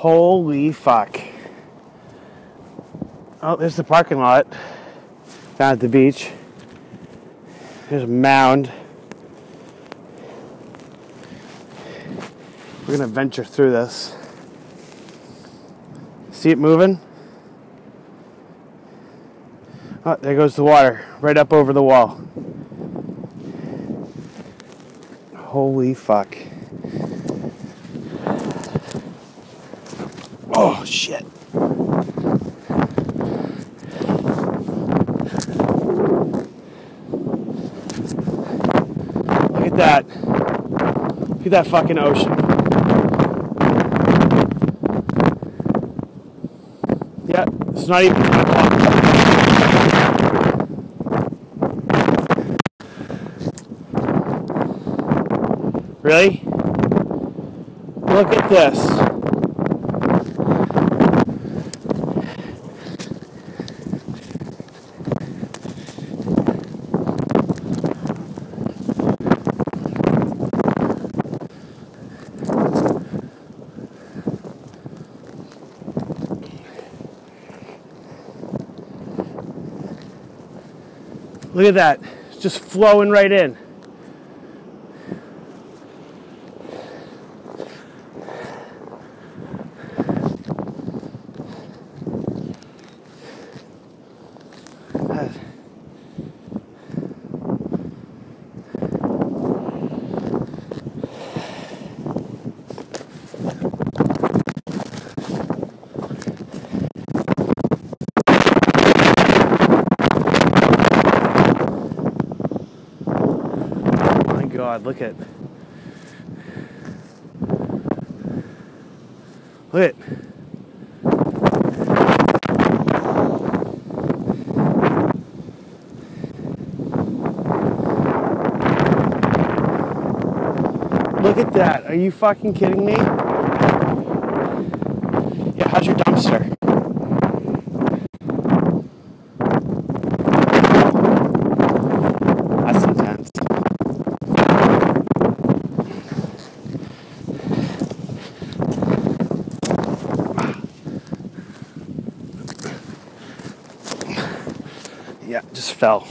Holy fuck. Oh, there's the parking lot down at the beach. There's a mound. We're gonna venture through this. See it moving? Oh, there goes the water, right up over the wall. Holy fuck. Oh, shit. Look at that. Look at that fucking ocean. Yeah, it's not even 10 o'clock. Really? Look at this. Look at that. It's just flowing right in. God, look at it. Look at that. Are you fucking kidding me? Yeah, how's your dumpster? That's intense. Yeah, just fell.